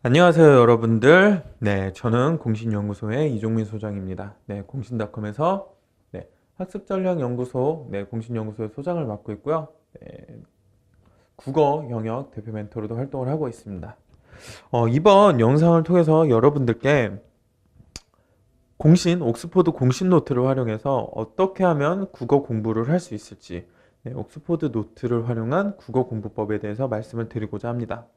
안녕하세요, 여러분들. 네, 저는 공신연구소의 이종민 소장입니다. 네, 공신닷컴에서 학습전략연구소, 공신연구소의 소장을 맡고 있고요. 국어 영역 대표 멘토로도 활동을 하고 있습니다. 이번 영상을 통해서 여러분들께 옥스포드 공신 노트를 활용해서 어떻게 하면 국어 공부를 할 수 있을지, 옥스포드 노트를 활용한 국어 공부법에 대해서 말씀을 드리고자 합니다.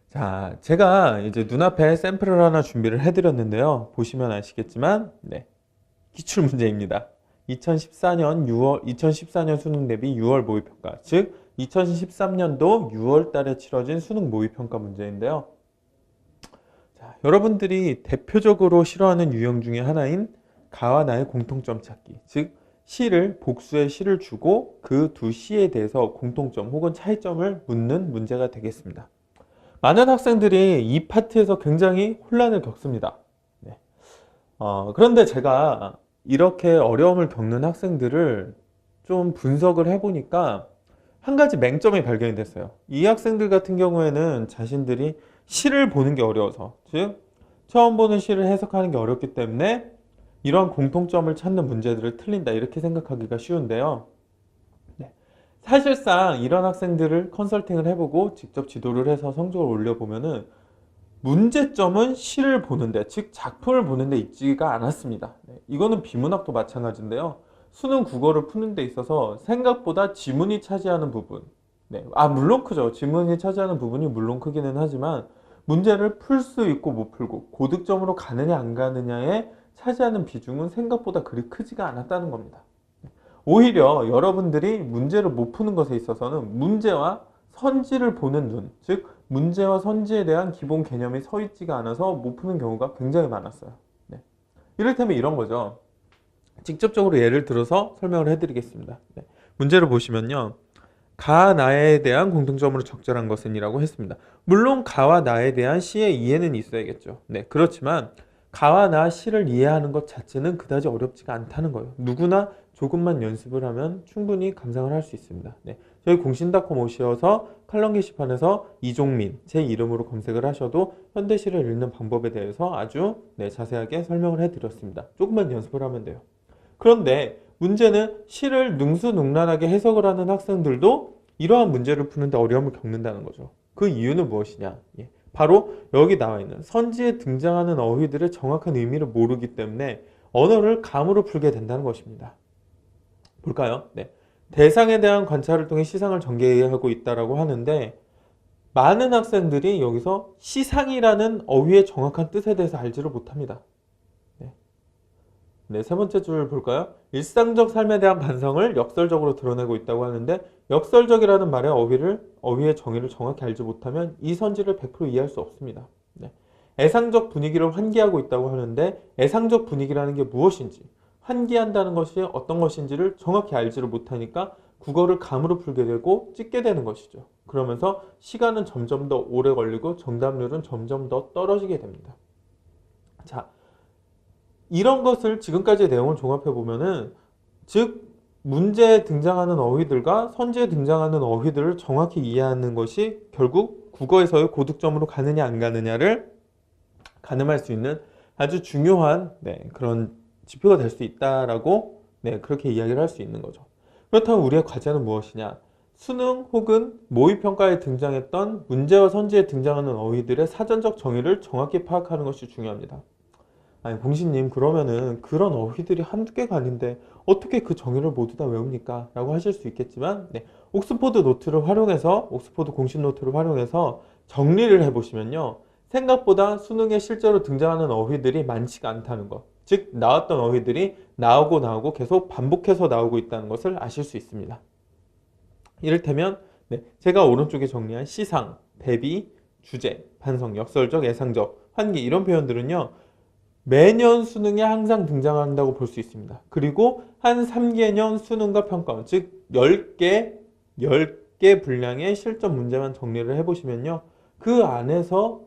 자, 제가 이제 눈앞에 샘플을 하나 준비를 해드렸는데요. 보시면 아시겠지만, 기출 문제입니다. 2014년 수능 대비 6월 모의평가, 즉 2013년도 6월 달에 치러진 수능 모의평가 문제인데요. 자, 여러분들이 대표적으로 싫어하는 유형 중에 하나인 가와 나의 공통점 찾기, 즉 시를 복수의 시를 주고 그 두 시에 대해서 공통점 혹은 차이점을 묻는 문제가 되겠습니다. 많은 학생들이 이 파트에서 굉장히 혼란을 겪습니다. 그런데 제가 이렇게 어려움을 겪는 학생들을 좀 분석을 해보니까 한 가지 맹점이 발견이 됐어요. 이 학생들 같은 경우에는 자신들이 시를 보는 게 어려워서, 즉 처음 보는 시를 해석하는 게 어렵기 때문에 이러한 공통점을 찾는 문제들을 틀린다, 이렇게 생각하기가 쉬운데요. 사실상 이런 학생들을 컨설팅을 해보고 직접 지도를 해서 성적을 올려보면은 문제점은 시를 보는데, 즉 작품을 보는데 있지가 않았습니다. 이거는 비문학도 마찬가지인데요. 수능 국어를 푸는 데 있어서 생각보다 지문이 차지하는 부분, 물론 크죠. 지문이 차지하는 부분이 물론 크기는 하지만 문제를 풀 수 있고 못 풀고 고득점으로 가느냐 안 가느냐에 차지하는 비중은 생각보다 그리 크지가 않았다는 겁니다. 오히려 여러분들이 문제를 못 푸는 것에 있어서는 문제와 선지를 보는 눈, 즉 문제와 선지에 대한 기본 개념이 서 있지가 않아서 못 푸는 경우가 굉장히 많았어요. 이를테면 이런 거죠. 직접적으로 예를 들어서 설명을 해드리겠습니다. 문제를 보시면요. 가, 나에 대한 공통점으로 적절한 것은 이라고 했습니다. 물론 가와 나에 대한 시의 이해는 있어야겠죠. 그렇지만 가와 나 시를 이해하는 것 자체는 그다지 어렵지가 않다는 거예요. 누구나 조금만 연습을 하면 충분히 감상을 할 수 있습니다. 저희 공신닷컴 오셔서 칼럼 게시판에서 이종민, 제 이름으로 검색을 하셔도 현대시를 읽는 방법에 대해서 아주 자세하게 설명을 해드렸습니다. 조금만 연습을 하면 돼요. 그런데 문제는 시를 능수능란하게 해석을 하는 학생들도 이러한 문제를 푸는데 어려움을 겪는다는 거죠. 그 이유는 무엇이냐? 바로 여기 나와 있는 선지에 등장하는 어휘들의 정확한 의미를 모르기 때문에 언어를 감으로 풀게 된다는 것입니다. 볼까요? 대상에 대한 관찰을 통해 시상을 전개하고 있다고 하는데, 많은 학생들이 여기서 시상이라는 어휘의 정확한 뜻에 대해서 알지를 못합니다. 세 번째 줄 볼까요? 일상적 삶에 대한 반성을 역설적으로 드러내고 있다고 하는데, 역설적이라는 말의 어휘의 정의를 정확히 알지 못하면 이 선지를 100% 이해할 수 없습니다. 애상적 분위기를 환기하고 있다고 하는데, 애상적 분위기라는 게 무엇인지, 환기한다는 것이 어떤 것인지를 정확히 알지를 못하니까 국어를 감으로 풀게 되고 찍게 되는 것이죠. 그러면서 시간은 점점 더 오래 걸리고 정답률은 점점 더 떨어지게 됩니다. 자, 이런 것을 지금까지의 내용을 종합해 보면은, 즉 문제에 등장하는 어휘들과 선지에 등장하는 어휘들을 정확히 이해하는 것이 결국 국어에서의 고득점으로 가느냐 안 가느냐를 가늠할 수 있는 아주 중요한 그런 지표가 될 수 있다라고 그렇게 이야기를 할 수 있는 거죠. 그렇다면 우리의 과제는 무엇이냐? 수능 혹은 모의평가에 등장했던 문제와 선지에 등장하는 어휘들의 사전적 정의를 정확히 파악하는 것이 중요합니다. 아니, 공신님, 그러면은 그런 어휘들이 한두 개가 아닌데 어떻게 그 정의를 모두 다 외웁니까? 라고 하실 수 있겠지만, 옥스포드 노트를 활용해서, 옥스포드 공신 노트를 활용해서 정리를 해보시면요, 생각보다 수능에 실제로 등장하는 어휘들이 많지가 않다는 것, 즉 나왔던 어휘들이 나오고 계속 반복해서 나오고 있다는 것을 아실 수 있습니다. 이를테면 제가 오른쪽에 정리한 시상, 대비, 주제, 반성, 역설적, 예상적, 환기, 이런 표현들은요, 매년 수능에 항상 등장한다고 볼 수 있습니다. 그리고 한 3개년 수능과 평가원, 즉 10개 분량의 실전 문제만 정리를 해보시면요, 그 안에서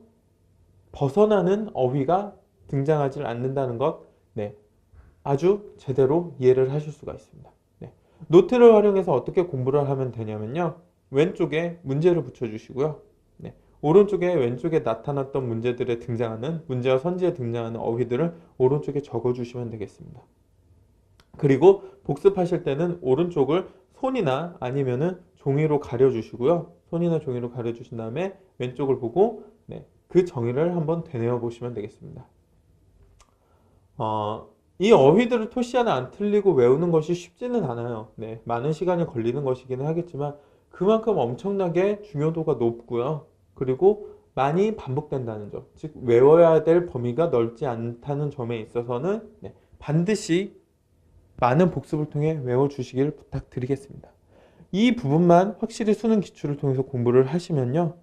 벗어나는 어휘가 등장하지 않는다는 것, 아주 제대로 이해를 하실 수가 있습니다. 노트를 활용해서 어떻게 공부를 하면 되냐면요, 왼쪽에 문제를 붙여주시고요, 오른쪽에 왼쪽에 나타났던 문제들에 등장하는 문제와 선지에 등장하는 어휘들을 오른쪽에 적어주시면 되겠습니다. 그리고 복습하실 때는 오른쪽을 손이나 아니면은 종이로 가려주시고요. 손이나 종이로 가려주신 다음에 왼쪽을 보고 그 정의를 한번 되뇌어 보시면 되겠습니다. 이 어휘들을 토시 하나 안 틀리고 외우는 것이 쉽지는 않아요. 많은 시간이 걸리는 것이기는 하겠지만 그만큼 엄청나게 중요도가 높고요. 그리고 많이 반복된다는 점, 즉 외워야 될 범위가 넓지 않다는 점에 있어서는 반드시 많은 복습을 통해 외워주시길 부탁드리겠습니다. 이 부분만 확실히 수능 기출을 통해서 공부를 하시면요.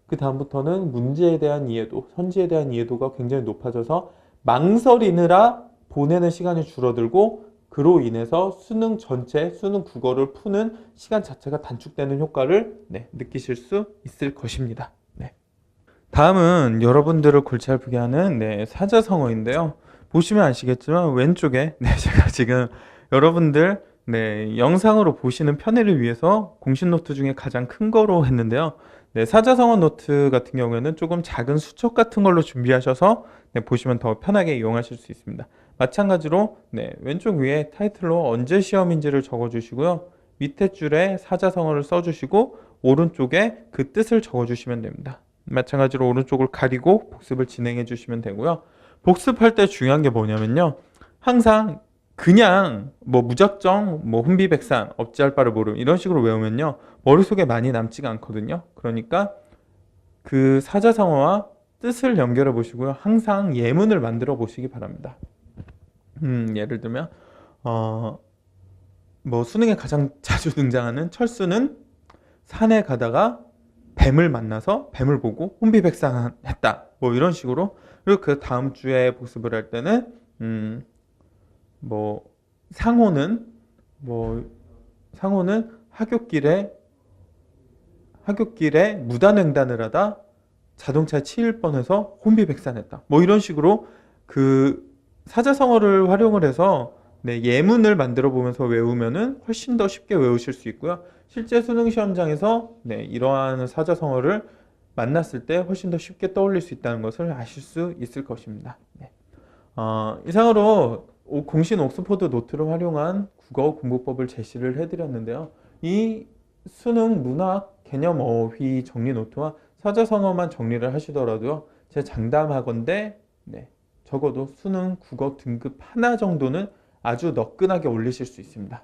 그 다음부터는 문제에 대한 이해도, 선지에 대한 이해도가 굉장히 높아져서 망설이느라 보내는 시간이 줄어들고 그로 인해서 수능 전체, 수능 국어를 푸는 시간 자체가 단축되는 효과를 느끼실 수 있을 것입니다. 다음은 여러분들을 골치 아프게 하는 사자성어인데요. 보시면 아시겠지만 왼쪽에 제가 지금 여러분들 영상으로 보시는 편의를 위해서 공식 노트 중에 가장 큰 거로 했는데요. 사자성어 노트 같은 경우에는 조금 작은 수첩 같은 걸로 준비하셔서 보시면 더 편하게 이용하실 수 있습니다. 마찬가지로 왼쪽 위에 타이틀로 언제 시험인지를 적어주시고요. 밑에 줄에 사자성어를 써주시고 오른쪽에 그 뜻을 적어주시면 됩니다. 마찬가지로 오른쪽을 가리고 복습을 진행해 주시면 되고요. 복습할 때 중요한 게 뭐냐면요. 항상 그냥 무작정 혼비백산 없지할 바를 모름 이런 식으로 외우면요. 머릿속에 많이 남지가 않거든요. 그러니까 그 사자성어와 뜻을 연결해 보시고요. 항상 예문을 만들어 보시기 바랍니다. 예를 들면 수능에 가장 자주 등장하는 철수는 산에 가다가 뱀을 만나서 뱀을 보고 혼비백산했다. 이런 식으로. 그리고 그 다음 주에 복습을 할 때는 상호는 하굣길에 무단횡단을 하다 자동차에 치일 뻔해서 혼비백산했다. 이런 식으로 그 사자성어를 활용을 해서 예문을 만들어 보면서 외우면은 훨씬 더 쉽게 외우실 수 있고요. 실제 수능 시험장에서 이러한 사자성어를 만났을 때 훨씬 더 쉽게 떠올릴 수 있다는 것을 아실 수 있을 것입니다. 이상으로 공신 옥스퍼드 노트를 활용한 국어 공부법을 제시를 해드렸는데요. 이 수능 문학 개념 어휘 정리 노트와 사자성어만 정리를 하시더라도요. 제 장담하건대 적어도 수능 국어 등급 하나 정도는 아주 너끈하게 올리실 수 있습니다.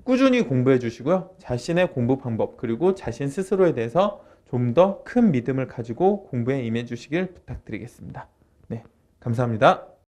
꾸준히 공부해 주시고요. 자신의 공부 방법 그리고 자신 스스로에 대해서 좀 더 큰 믿음을 가지고 공부에 임해 주시길 부탁드리겠습니다. 감사합니다.